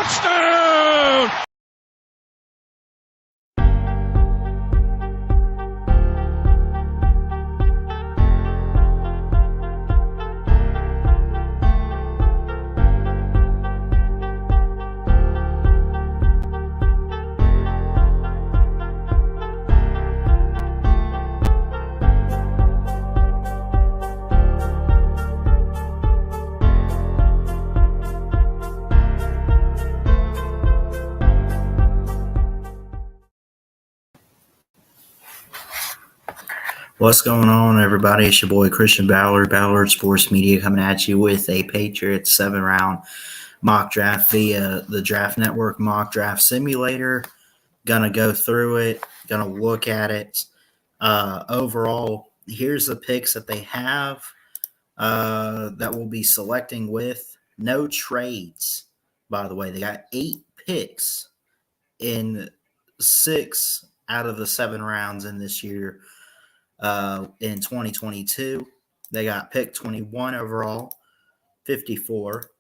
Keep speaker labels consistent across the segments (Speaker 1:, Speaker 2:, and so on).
Speaker 1: Touchdown!
Speaker 2: What's going on, everybody? It's your boy Christian Ballard Sports Media, coming at you with a Patriots 7-round mock draft via the Draft Network Mock Draft Simulator. Gonna go through it, gonna look at it. Overall, here's the picks that they have that we'll be selecting with. No trades, by the way. They got 8 picks in 6 out of the 7 rounds in this year. In 2022, they got pick 21 overall, 54,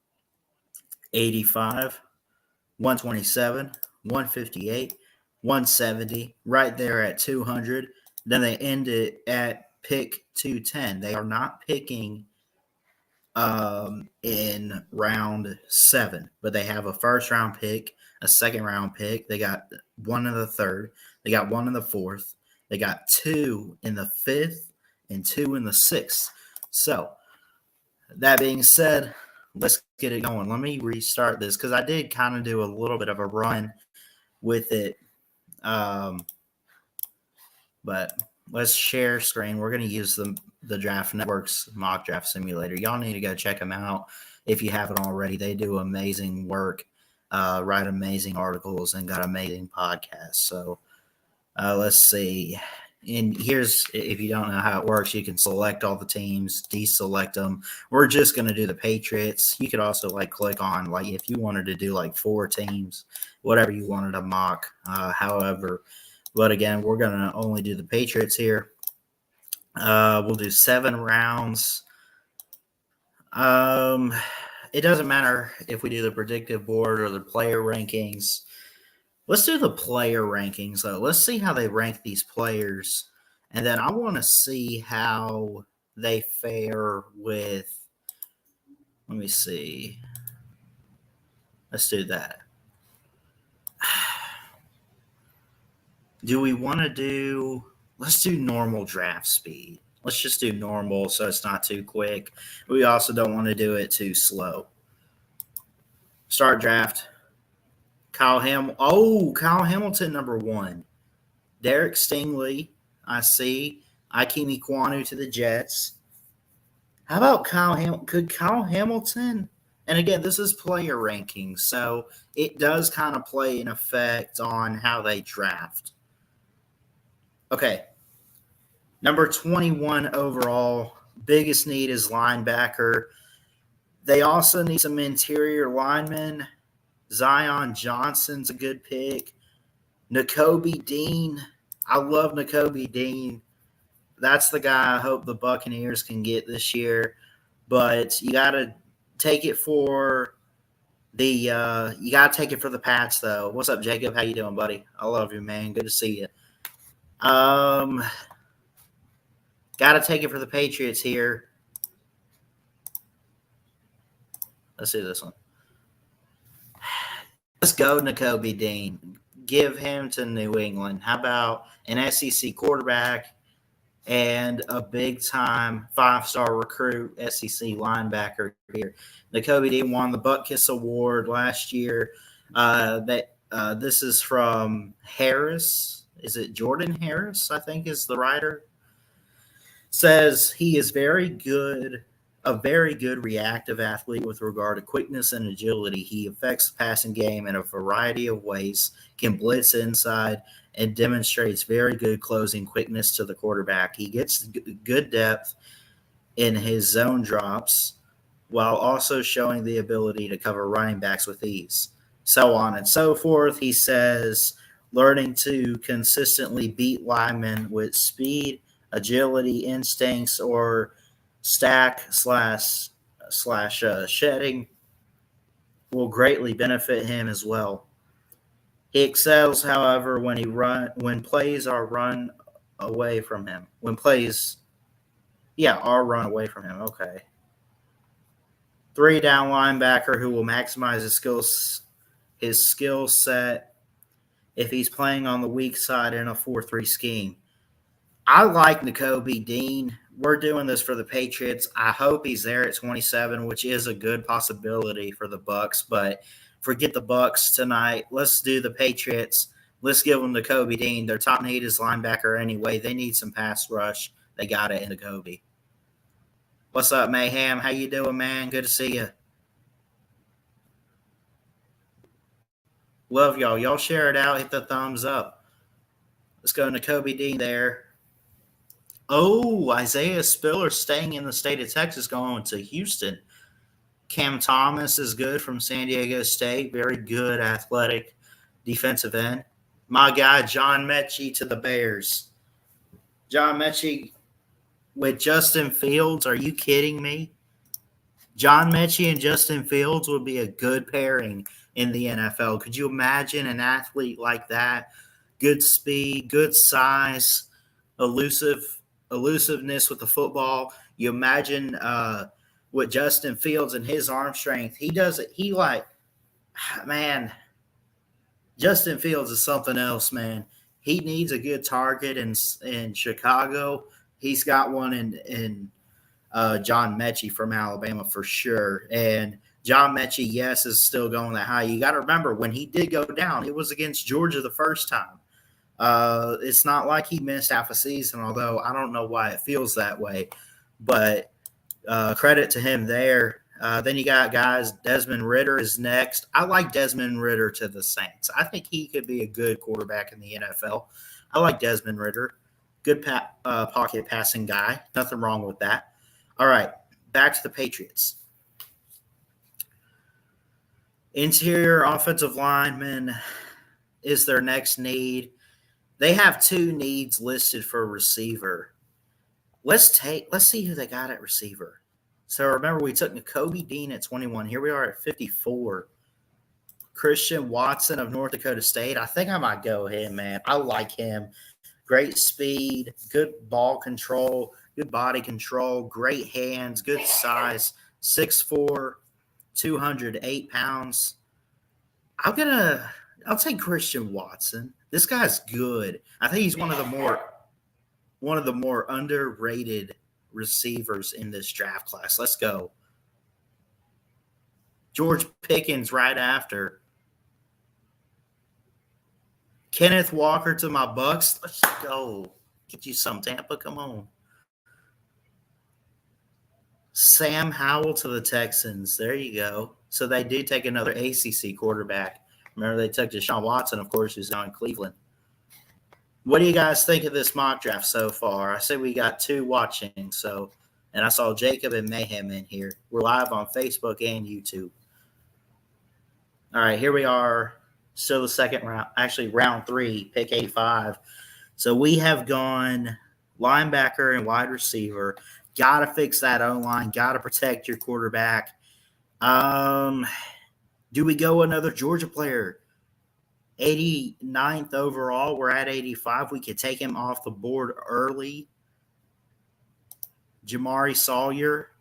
Speaker 2: 85, 127, 158, 170, right there at 200. Then they end it at pick 210. They are not picking in round 7, but they have a first-round pick, a second-round pick. They got 1 in the 3rd. They got 1 in the 4th. They got 2 in the 5th and 2 in the 6th. So, that being said, let's get it going. Let me restart this because I did kind of do a little bit of a run with it. But let's share screen. We're going to use the Draft Network's Mock Draft Simulator. Y'all need to go check them out if you haven't already. They do amazing work, write amazing articles, and got amazing podcasts. So, let's see. And here's, if you don't know how it works, you can select all the teams, deselect them. We're just going to do the Patriots. You could also click on, if you wanted to do 4 teams, whatever you wanted to mock, however. But again, we're going to only do the Patriots here. We'll do 7 rounds. It doesn't matter if we do the predictive board or the player rankings. Let's do the player rankings, though. Let's see how they rank these players. And then I want to see how they fare with – let me see. Let's do that. Do we want to do – let's do normal draft speed. Let's just do normal so it's not too quick. We also don't want to do it too slow. Start draft. Kyle Hamilton, number 1. Derek Stingley, I see. Ikemi Kwanu to the Jets. How about Kyle Hamilton? Could Kyle Hamilton? And again, this is player rankings, so it does kind of play an effect on how they draft. Okay. Number 21 overall. Biggest need is linebacker. They also need some interior linemen. Zion Johnson's a good pick. Nakobe Dean. I love Nakobe Dean. That's the guy I hope the Buccaneers can get this year. But you got to take it for the Pats, though. What's up, Jacob? How you doing, buddy? I love you, man. Good to see you. Got to take it for the Patriots here. Let's do this one. Let's go, Nakobe Dean. Give him to New England. How about an SEC quarterback and a big-time 5-star recruit SEC linebacker here? Nakobe Dean won the Butkus Award last year. This is from Harris. Is it Jordan Harris, I think, is the writer? Says he is a very good reactive athlete with regard to quickness and agility. He affects the passing game in a variety of ways, can blitz inside, and demonstrates very good closing quickness to the quarterback. He gets good depth in his zone drops while also showing the ability to cover running backs with ease. So on and so forth. He says learning to consistently beat linemen with speed, agility, instincts, or stack slash shedding. will greatly benefit him as well. He excels, however, when plays are run away from him. When plays, are run away from him. Okay. 3-down linebacker who will maximize his skill set if he's playing on the weak side in a 4-3 scheme. I like Nakobe Dean. We're doing this for the Patriots. I hope he's there at 27, which is a good possibility for the Bucs. But forget the Bucs tonight. Let's do the Patriots. Let's give them Nakobe Dean. Their top need is linebacker anyway. They need some pass rush. They got it in Nakobe. What's up, Mayhem? How you doing, man? Good to see you. Love y'all. Y'all share it out. Hit the thumbs up. Let's go Nakobe Dean there. Oh, Isaiah Spiller staying in the state of Texas, going to Houston. Cam Thomas is good from San Diego State. Very good athletic defensive end. My guy, John Mechie to the Bears. John Mechie with Justin Fields. Are you kidding me? John Mechie and Justin Fields would be a good pairing in the NFL. Could you imagine an athlete like that? Good speed, good size, elusiveness with the football. You imagine with Justin Fields and his arm strength. Justin Fields is something else, man. He needs a good target in Chicago. He's got one in John Mechie from Alabama for sure. And John Mechie, yes, is still going that high. You got to remember, when he did go down, it was against Georgia the first time. It's not like he missed half a season, although I don't know why it feels that way. But credit to him there. Then you got guys, Desmond Ritter is next. I like Desmond Ritter to the Saints. I think he could be a good quarterback in the NFL. I like Desmond Ritter. Good pocket passing guy. Nothing wrong with that. All right, back to the Patriots. Interior offensive lineman is their next need. They have 2 needs listed for receiver. Let's see who they got at receiver. So remember, we took Nakobe Dean at 21. Here we are at 54. Christian Watson of North Dakota State. I think I might go him, man. I like him. Great speed, good ball control, good body control, great hands, good size, 6'4", 208 pounds. I'll take Christian Watson. This guy's good. I think he's one of the more underrated receivers in this draft class. Let's go. George Pickens right after. Kenneth Walker to my Bucks. Let's go. Get you some, Tampa. Come on. Sam Howell to the Texans. There you go. So they do take another ACC quarterback. Remember, they took Deshaun Watson, of course, who's now in Cleveland. What do you guys think of this mock draft so far? I said we got 2 watching, and I saw Jacob and Mayhem in here. We're live on Facebook and YouTube. All right, here we are. Still the second round, actually round 3, pick 85. So we have gone linebacker and wide receiver. Got to fix that O-line. Got to protect your quarterback. Do we go another Georgia player? 89th overall. We're at 85. We could take him off the board early. Jamari Sawyer.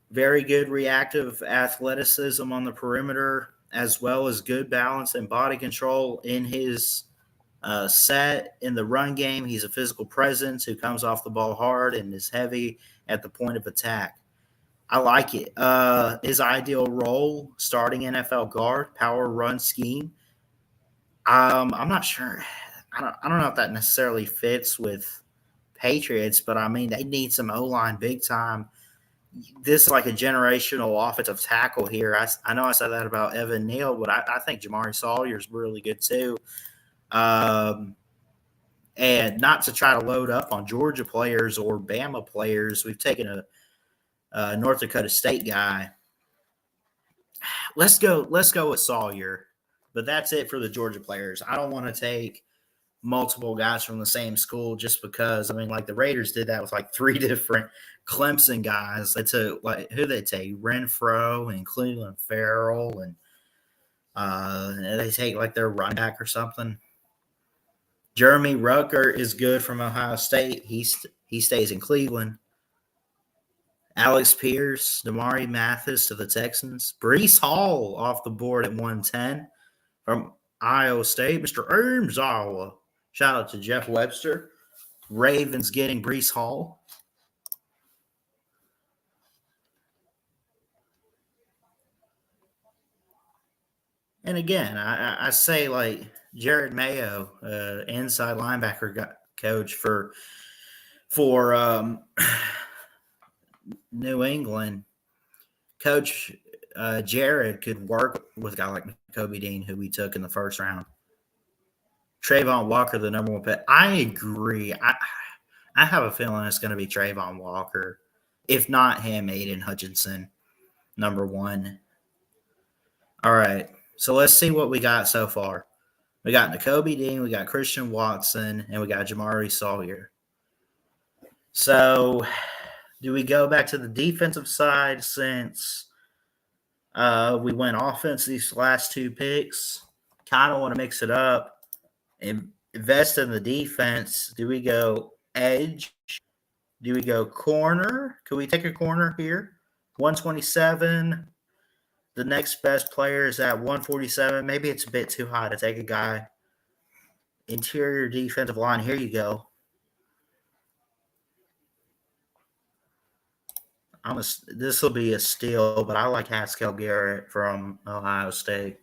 Speaker 2: Very good reactive athleticism on the perimeter, as well as good balance and body control in his set in the run game. He's a physical presence who comes off the ball hard and is heavy at the point of attack. I like it. His ideal role, starting NFL guard, power run scheme. I'm not sure. I don't know if that necessarily fits with Patriots, but I mean, they need some O-line big time. This is like a generational offensive tackle here. I know I said that about Evan Neal, but I think Jamari Sawyer is really good too. And not to try to load up on Georgia players or Bama players. We've taken a North Dakota State guy. Let's go with Sawyer. But that's it for the Georgia players. I don't want to take multiple guys from the same school just because, I mean, like the Raiders did that with like 3 different Clemson guys. They took, like, who they take? Renfro and Cleveland Farrell, and they take like their running back or something. Jeremy Rucker is good from Ohio State. He stays in Cleveland. Alex Pierce, Damari Mathis to the Texans. Breece Hall off the board at 110 from Iowa State. Mr. Ermzawa. Shout out to Jeff Webster. Ravens getting Breece Hall. And again, I say like Jared Mayo, inside linebacker coach for New England. Coach Jared could work with a guy like Kobe Dean, who we took in the first round. Trayvon Walker, the number 1 pick. I agree. I have a feeling it's going to be Trayvon Walker. If not him, Aiden Hutchinson, number 1. All right. So let's see what we got so far. We got Nakobe Dean, we got Christian Watson, and we got Jamari Sawyer. So do we go back to the defensive side since we went offense these last 2 picks? Kind of want to mix it up and invest in the defense. Do we go edge? Do we go corner? Could we take a corner here? 127. The next best player is at 147. Maybe it's a bit too high to take a guy. Interior defensive line. Here you go. This will be a steal, but I like Haskell Garrett from Ohio State.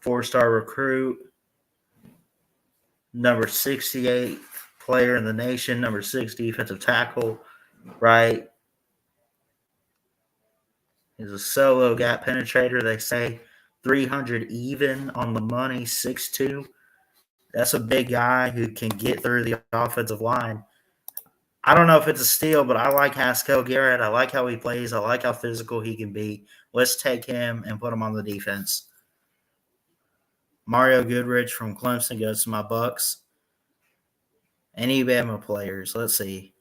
Speaker 2: 4-star recruit. Number 68 player in the nation. Number 6 defensive tackle. Right. He's a solo gap penetrator. They say 300 even on the money, 6'2". That's a big guy who can get through the offensive line. I don't know if it's a steal, but I like Haskell Garrett. I like how he plays. I like how physical he can be. Let's take him and put him on the defense. Mario Goodrich from Clemson goes to my Bucks. Any Bama players? Let's see.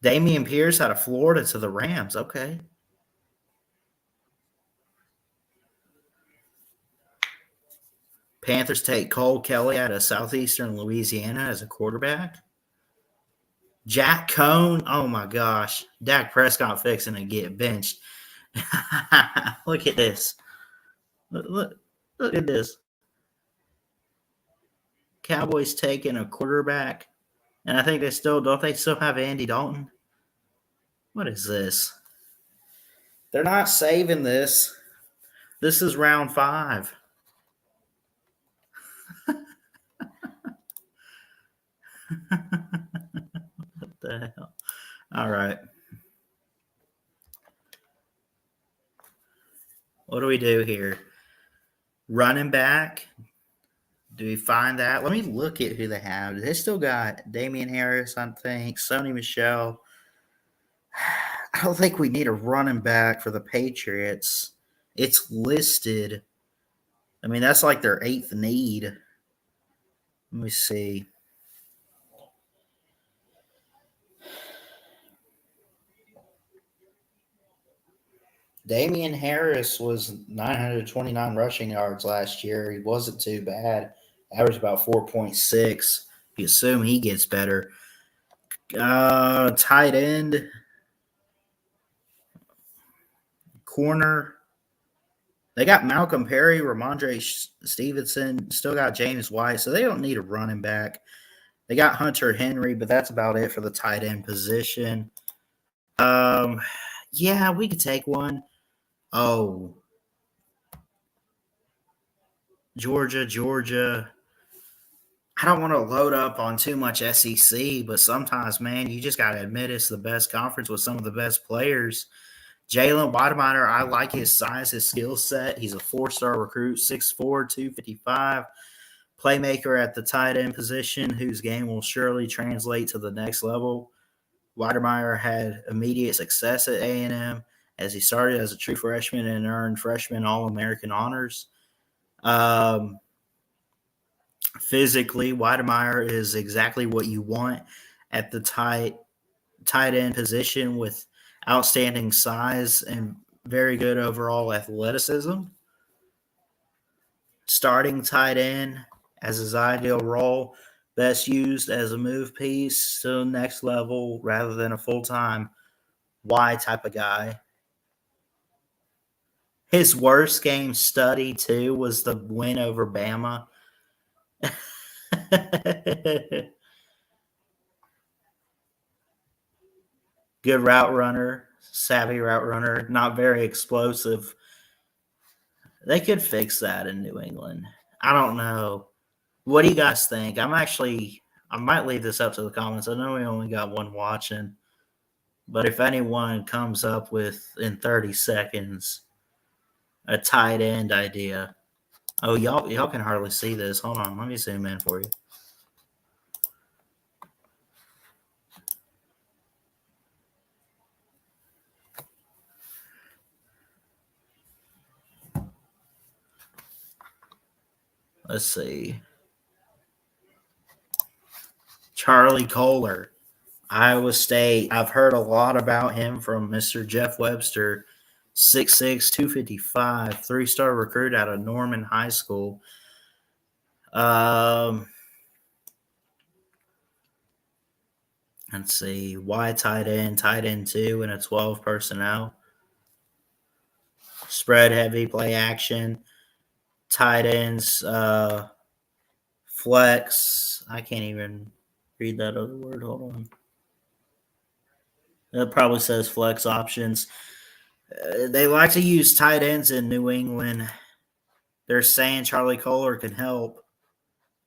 Speaker 2: Damian Pierce out of Florida to the Rams. Okay. Panthers take Cole Kelly out of Southeastern Louisiana as a quarterback. Jack Cohn. Oh, my gosh. Dak Prescott fixing to get benched. Look at this. Look at this. Cowboys taking a quarterback. And I think they still have Andy Dalton? What is this? They're not saving this. This is round 5. What the hell? All right. What do we do here? Running back. Do we find that? Let me look at who they have. They still got Damian Harris, I think, Sony Michel. I don't think we need a running back for the Patriots. It's listed. I mean, that's like their 8th need. Let me see. Damian Harris was 929 rushing yards last year. He wasn't too bad. Averaged about 4.6. You assume he gets better. Tight end. Corner. They got Malcolm Perry, Ramondre Stevenson, still got James White, so they don't need a running back. They got Hunter Henry, but that's about it for the tight end position. Yeah, we could take one. Oh, Georgia. I don't want to load up on too much SEC, but sometimes, man, you just got to admit it's the best conference with some of the best players. Jalen Wademiner, I like his size, his skill set. He's a 4-star recruit, 6'4", 255. Playmaker at the tight end position, whose game will surely translate to the next level. Wademiner had immediate success at A&M as he started as a true freshman and earned freshman All-American honors. Physically, Weidemeyer is exactly what you want at the tight end position with outstanding size and very good overall athleticism. Starting tight end as his ideal role, best used as a move piece to the next level rather than a full-time Y type of guy. His worst game study, too, was the win over Bama. Good route runner, savvy route runner, not very explosive. They could fix that in New England. I don't know. What do you guys think? I might leave this up to the comments. I know we only got one watching, but if anyone comes up with in 30 seconds a tight end idea. Oh, y'all can hardly see this. Hold on, let me zoom in for you. Let's see. Charlie Kohler, Iowa State. I've heard a lot about him from Mr. Jeff Webster, 6'6", 255, three-star recruit out of Norman High School. Let's see. Y tight end 2 in a 12 personnel. Spread heavy, play action. Tight ends, flex. I can't even read that other word. Hold on. It probably says flex options. They like to use tight ends in New England. They're saying Charlie Kohler can help.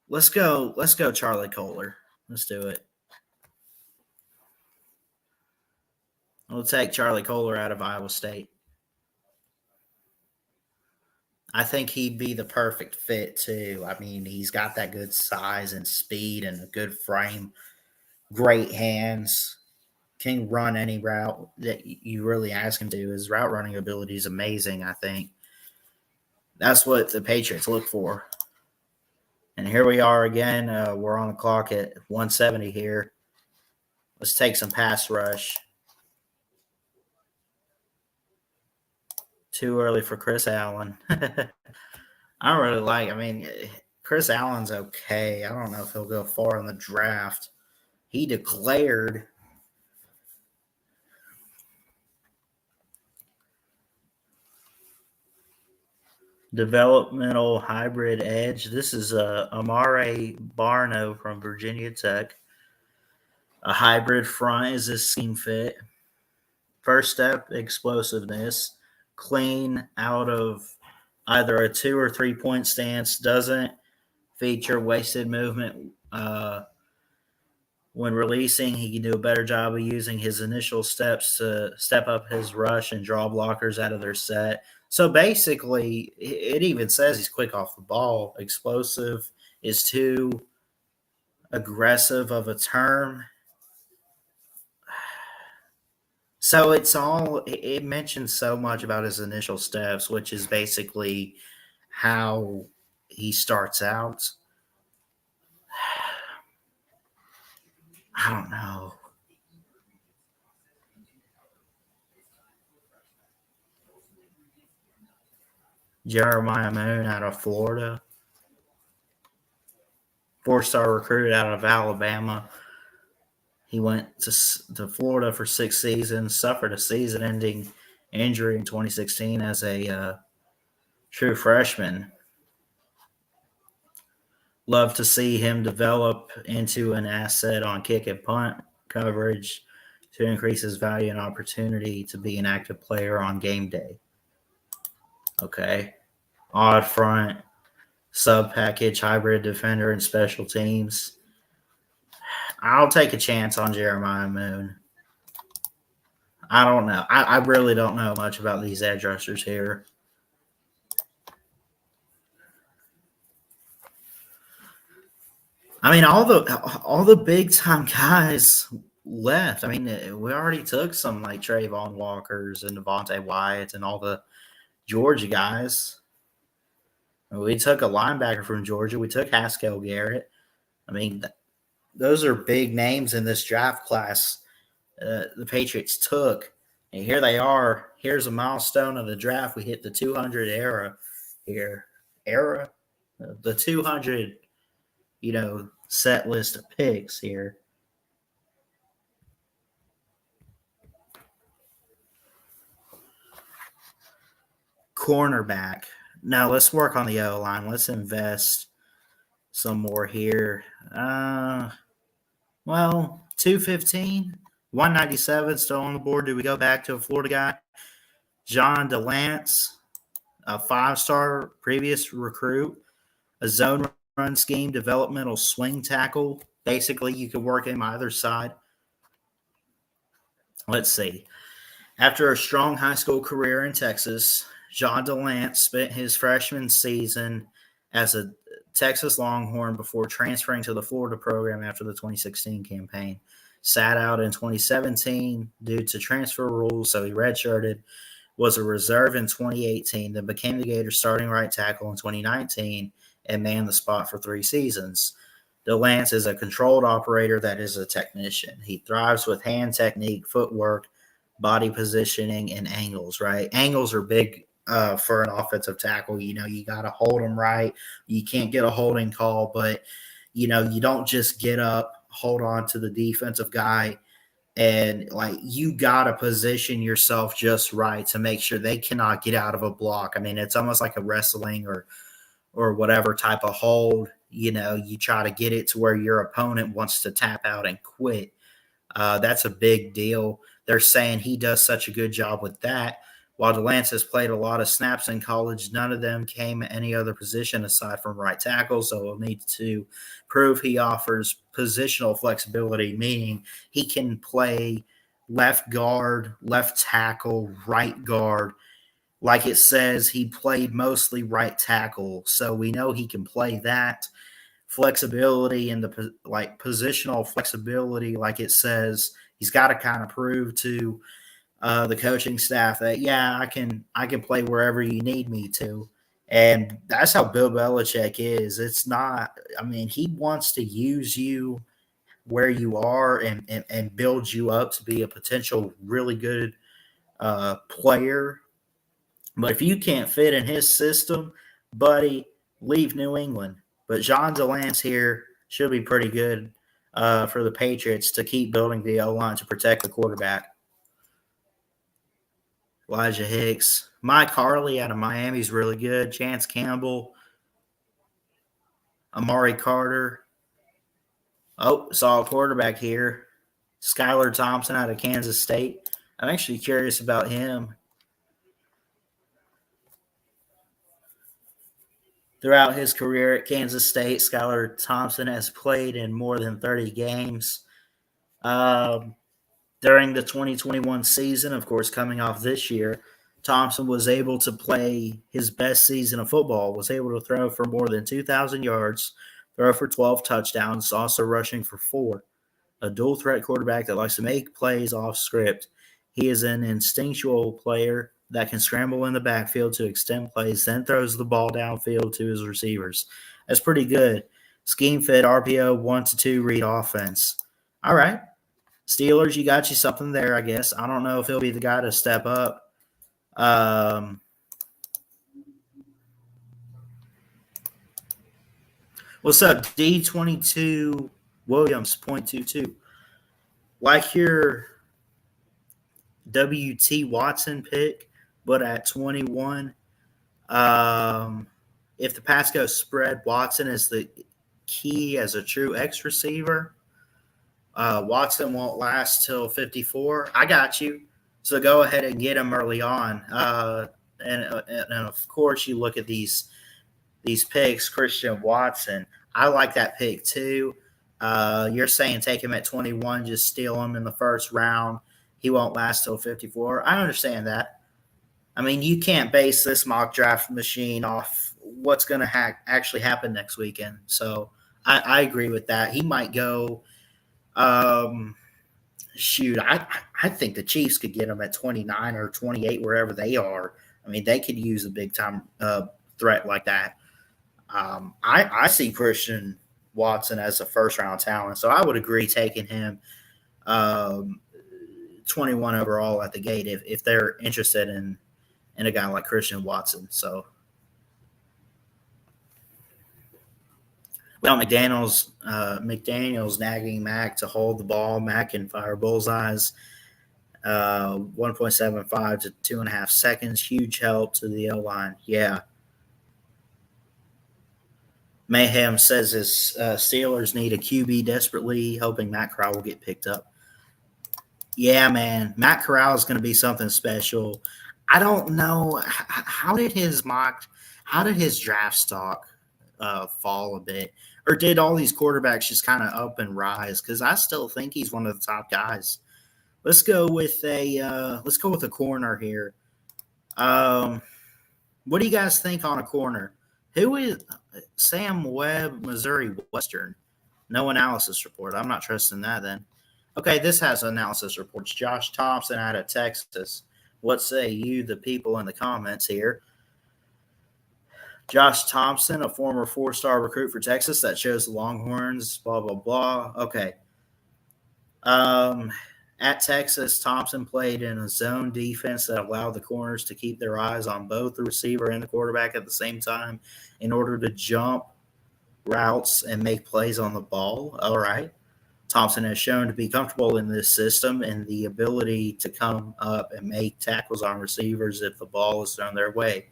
Speaker 2: Let's go, Charlie Kohler. Let's do it. We'll take Charlie Kohler out of Iowa State. I think he'd be the perfect fit, too. I mean, he's got that good size and speed and a good frame, great hands, can run any route that you really ask him to. His route running ability is amazing, I think. That's what the Patriots look for. And here we are again. We're on the clock at 170 here. Let's take some pass rush. Too early for Chris Allen. I don't really like. I mean, Chris Allen's okay. I don't know if he'll go far in the draft. He declared developmental hybrid edge. This is Amare Barno from Virginia Tech. A hybrid front is his scheme fit. First step, explosiveness. Clean out of either a 2 or 3 point stance. Doesn't feature wasted movement. When releasing, he can do a better job of using his initial steps to step up his rush and draw blockers out of their set. So basically, it even says he's quick off the ball. Explosive is too aggressive of a term. So it mentions so much about his initial steps, which is basically how he starts out. I don't know. Jeremiah Moon out of Florida. 4-star recruit out of Alabama. He went to Florida for 6 seasons, suffered a season-ending injury in 2016 as a true freshman. Love to see him develop into an asset on kick and punt coverage to increase his value and opportunity to be an active player on game day. Okay. Odd front, sub package, hybrid defender, and special teams. I'll take a chance on Jeremiah Moon. I don't know. I really don't know much about these edge rushers here. I mean, all the big time guys left. I mean, we already took some like Trayvon Walkers and Devontae Wyatt and all the Georgia guys. We took a linebacker from Georgia. We took Haskell Garrett. I mean, those are big names in this draft class the Patriots took. And here they are. Here's a milestone of the draft. We hit the 200 era here. Era? The 200, set list of picks here. Cornerback. Now let's work on the O line. Let's invest some more here. 215, 197 still on the board. Do we go back to a Florida guy? John DeLance, a 5-star previous recruit, a zone run scheme, developmental swing tackle. Basically, you could work him either side. Let's see. After a strong high school career in Texas, John DeLance spent his freshman season as a Texas Longhorn before transferring to the Florida program after the 2016 campaign. Sat out in 2017 due to transfer rules, so he redshirted, was a reserve in 2018, then became the Gators starting right tackle in 2019 and manned the spot for 3 seasons. DeLance is a controlled operator that is a technician. He thrives with hand technique, footwork, body positioning, and angles, right? Angles are big for an offensive tackle. You got to hold them right. You can't get a holding call, but, you don't just get up, hold on to the defensive guy, and you got to position yourself just right to make sure they cannot get out of a block. I mean, it's almost like a wrestling or whatever type of hold. You try to get it to where your opponent wants to tap out and quit. That's a big deal. They're saying he does such a good job with that. While DeLance has played a lot of snaps in college, none of them came at any other position aside from right tackle, so we'll need to prove he offers positional flexibility, meaning he can play left guard, left tackle, right guard. Like it says, he played mostly right tackle, so we know he can play that. Flexibility and the positional flexibility, like it says, he's got to kind of prove to the coaching staff that I can play wherever you need me to, and that's how Bill Belichick is. It's not. I mean, he wants to use you where you are and build you up to be a potential really good player. But if you can't fit in his system, buddy, leave New England. But John DeLance here should be pretty good for the Patriots to keep building the O-line to protect the quarterback. Elijah Hicks. Mike Harley out of Miami is really good. Chance Campbell. Amari Carter. Oh, saw a quarterback here. Skylar Thompson out of Kansas State. I'm actually curious about him. Throughout his career at Kansas State, Skylar Thompson has played in more than 30 games. During the 2021 season, of course, coming off this year, Thompson was able to play his best season of football, was able to throw for more than 2,000 yards, throw for 12 touchdowns, also rushing for 4. A dual threat quarterback that likes to make plays off script. He is an instinctual player that can scramble in the backfield to extend plays, then throws the ball downfield to his receivers. That's pretty good. Scheme fit, RPO, 1-2 read offense. All right. Steelers, you got you something there, I guess. I don't know if he'll be the guy to step up. What's up, D22 Williams, 0.22? Like your WT Watson pick, but at 21. If the pass goes spread, Watson is the key as a true X receiver. Watson won't last till 54. I got you. So go ahead and get him early on. And of course, you look at these picks, Christian Watson. I like that pick too. You're saying take him at 21, just steal him in the first round. He won't last till 54. I understand that. I mean, you can't base this mock draft machine off what's going to actually happen next weekend. So I agree with that. He might go shoot, I think the Chiefs could get him at 29 or 28, wherever they are. I mean, they could use a big time threat like that. I see Christian Watson as a first round talent, so I would agree taking him um, 21 overall at the gate if they're interested in a guy like Christian Watson. So, well, McDaniel's nagging Mac to hold the ball. Mac can fire bullseyes. 1.75 to 2.5 seconds. Huge help to the O line. Yeah. Mayhem says his Steelers need a QB desperately, hoping Matt Corral will get picked up. Yeah, man. Matt Corral is going to be something special. I don't know. How did his draft stock fall a bit? Or did all these quarterbacks just kind of up and rise? Because I still think he's one of the top guys. Let's go with a corner here. What do you guys think on a corner? Who is Sam Webb, Missouri Western? No analysis report. I'm not trusting that then. Okay, this has analysis reports. Josh Thompson out of Texas. What say you, the people in the comments here? Josh Thompson, a former 4-star recruit for Texas that chose the Longhorns, blah, blah, blah. Okay. At Texas, Thompson played in a zone defense that allowed the corners to keep their eyes on both the receiver and the quarterback at the same time in order to jump routes and make plays on the ball. All right. Thompson has shown to be comfortable in this system and the ability to come up and make tackles on receivers if the ball is thrown their way.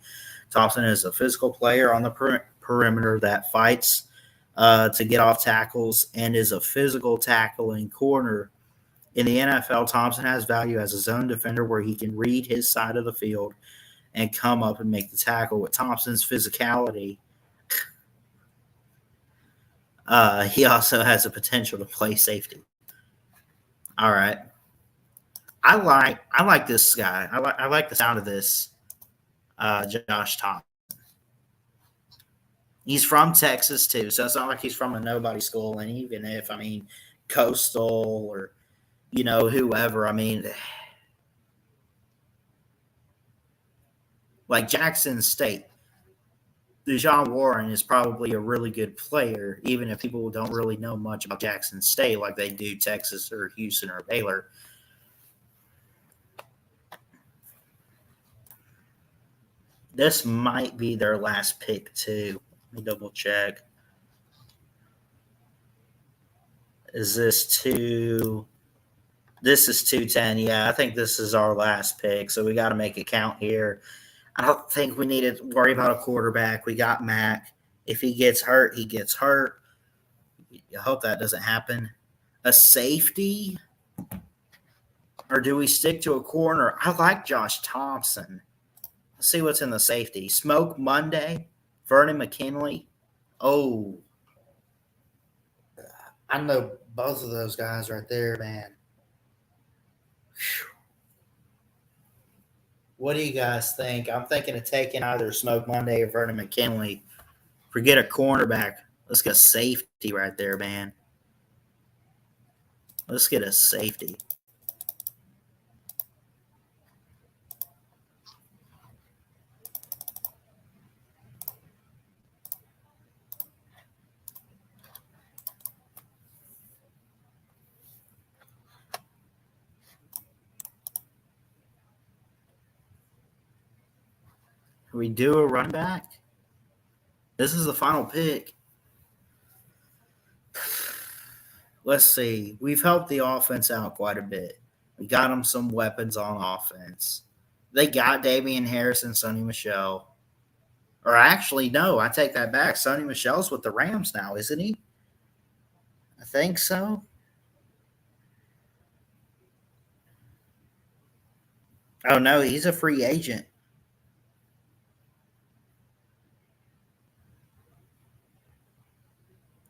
Speaker 2: Thompson is a physical player on the perimeter that fights to get off tackles and is a physical tackling corner. In the NFL, Thompson has value as a zone defender where he can read his side of the field and come up and make the tackle. With Thompson's physicality, he also has the potential to play safety. All right. I like this guy. I like the sound of this Josh Thompson. He's from Texas too, so it's not like he's from a nobody school. And even if Coastal or whoever, like Jackson State, Deshaun Warren is probably a really good player, even if people don't really know much about Jackson State like they do Texas or Houston or Baylor. This might be their last pick, too. Let me double check. Is this 2? This is 210. Yeah, I think this is our last pick, so we got to make it count here. I don't think we need to worry about a quarterback. We got Mac. If he gets hurt, he gets hurt. I hope that doesn't happen. A safety? Or do we stick to a corner? I like Josh Thompson. Let's see what's in the safety. Smoke Monday, Vernon McKinley. Oh, I know both of those guys right there, man. Whew. What do you guys think? I'm thinking of taking either Smoke Monday or Vernon McKinley. Forget a cornerback. Let's get a safety right there, man. Let's get a safety. We do a run back. This is the final pick. Let's see. We've helped the offense out quite a bit. We got them some weapons on offense. They got Damian Harris and Sonny Michel. Or actually, no, I take that back. Sonny Michel's with the Rams now, isn't he? I think so. Oh, no, he's a free agent.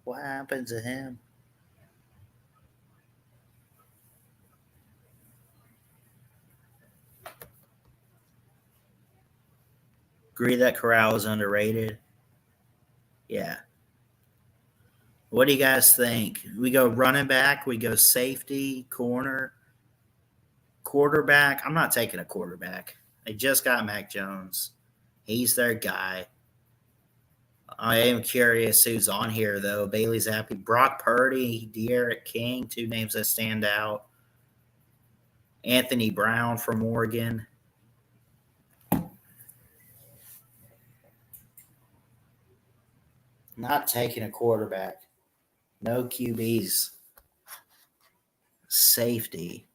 Speaker 2: What happened to him? Agree that Corral is underrated. Yeah. What do you guys think? We go running back, we go safety, corner, quarterback. I'm not taking a quarterback. They just got Mac Jones. He's their guy. I am curious who's on here, though. Bailey Zappi, Brock Purdy, De'Aaron King, two names that stand out. Anthony Brown from Oregon. Not taking a quarterback. No QBs. Safety.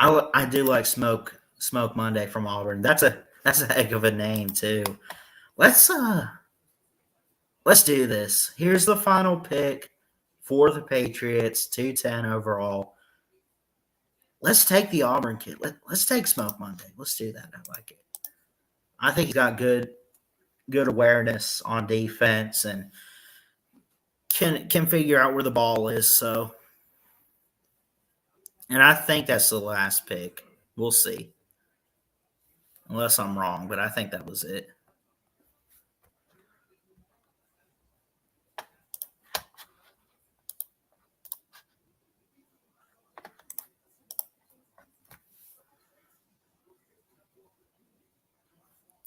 Speaker 2: I do like Smoke Monday from Auburn. That's a heck of a name too. Let's do this. Here's the final pick for the Patriots, 210 overall. Let's take the Auburn kid. Let's take Smoke Monday. Let's do that. I like it. I think he's got good awareness on defense and can figure out where the ball is. So, and I think that's the last pick. We'll see. Unless I'm wrong, but I think that was it.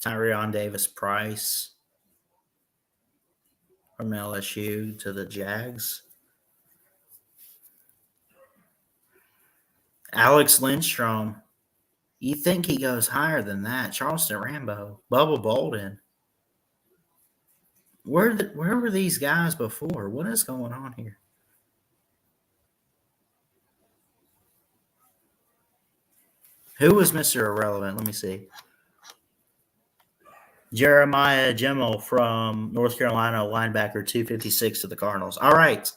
Speaker 2: Tyrion Davis Price from LSU to the Jags. Alex Lindstrom. You think he goes higher than that? Charleston Rambo, Bubba Bolden. Where were these guys before? What is going on here? Who was Mr. Irrelevant? Let me see. Jeremiah Gemmel from North Carolina, linebacker, 256 to the Cardinals. All right.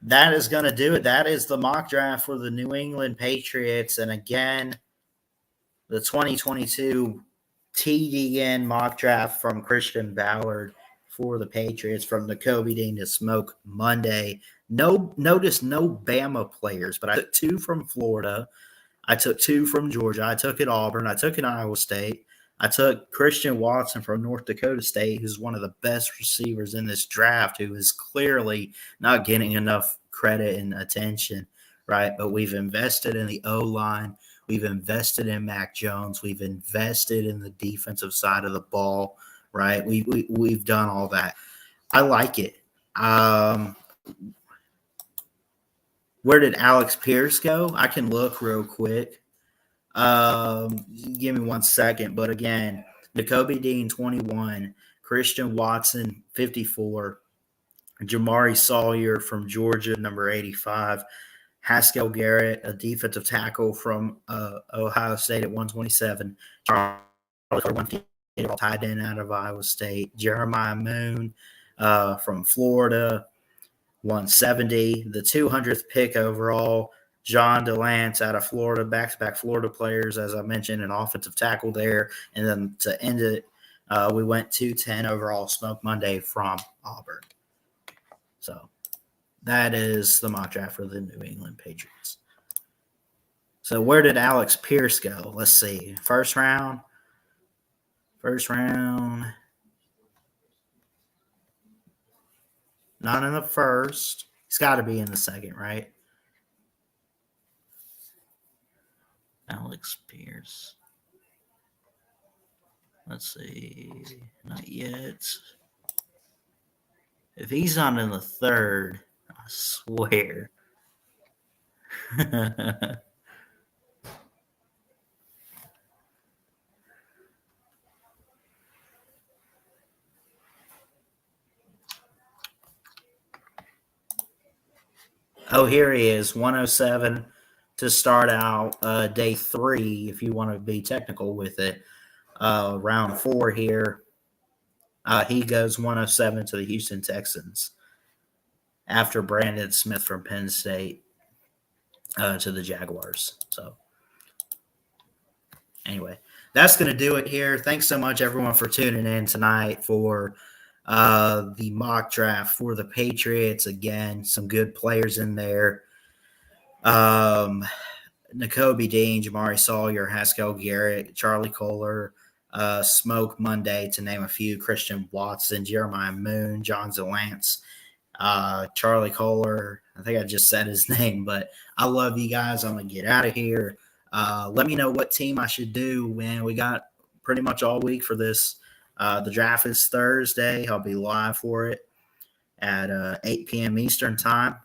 Speaker 2: That is going to do it. That is the mock draft for the New England Patriots. And again, the 2022 TDN mock draft from Christian Ballard for the Patriots, from Nakobe Dean to Smoke Monday. Notice no Bama players, but I took two from Florida. I took two from Georgia. I took at Auburn. I took at Iowa State. I took Christian Watson from North Dakota State, who's one of the best receivers in this draft, who is clearly not getting enough credit and attention, right? But we've invested in the O-line. We've invested in Mac Jones. We've invested in the defensive side of the ball, right? We've done all that. I like it. Where did Alex Pierce go? I can look real quick. Give me 1 second. But again, Nakobe Dean, 21. Christian Watson, 54. Jamari Sawyer from Georgia, number 85. Haskell Garrett, a defensive tackle from Ohio State at 127. Charlie tied in out of Iowa State. Jeremiah Moon from Florida, 170. The 200th pick overall, John DeLance out of Florida, back-to-back Florida players, as I mentioned, an offensive tackle there. And then to end it, we went 210 overall, Smoke Monday from Auburn. So that is the mock draft for the New England Patriots. So where did Alex Pierce go? Let's see. First round. Not in the first. He's got to be in the second, right? Alex Pierce. Let's see. Not yet. If he's not in the third, I swear. Oh, here he is, 107 to start out day 3, if you want to be technical with it. Round 4 here. He goes 107 to the Houston Texans after Brandon Smith from Penn State to the Jaguars. So anyway, that's going to do it here. Thanks so much, everyone, for tuning in tonight for the mock draft for the Patriots. Again, some good players in there. Nakobe Dean, Jamari Sawyer, Haskell Garrett, Charlie Kohler, Smoke Monday, to name a few, Christian Watson, Jeremiah Moon, John DeLance, Charlie Kohler. I think I just said his name, but I love you guys. I'm going to get out of here. Let me know what team I should do when we got pretty much all week for this. The draft is Thursday. I'll be live for it at 8 p.m. Eastern time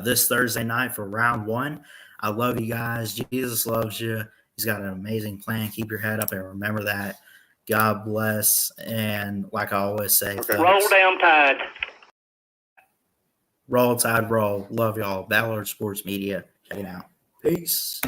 Speaker 2: this Thursday night for round one. I love you guys. Jesus loves you. He's got an amazing plan. Keep your head up and remember that. God bless. And like I always say, folks,
Speaker 1: roll down Tide.
Speaker 2: Roll Tide, roll. Love y'all. Ballard Sports Media. Check it out. Peace.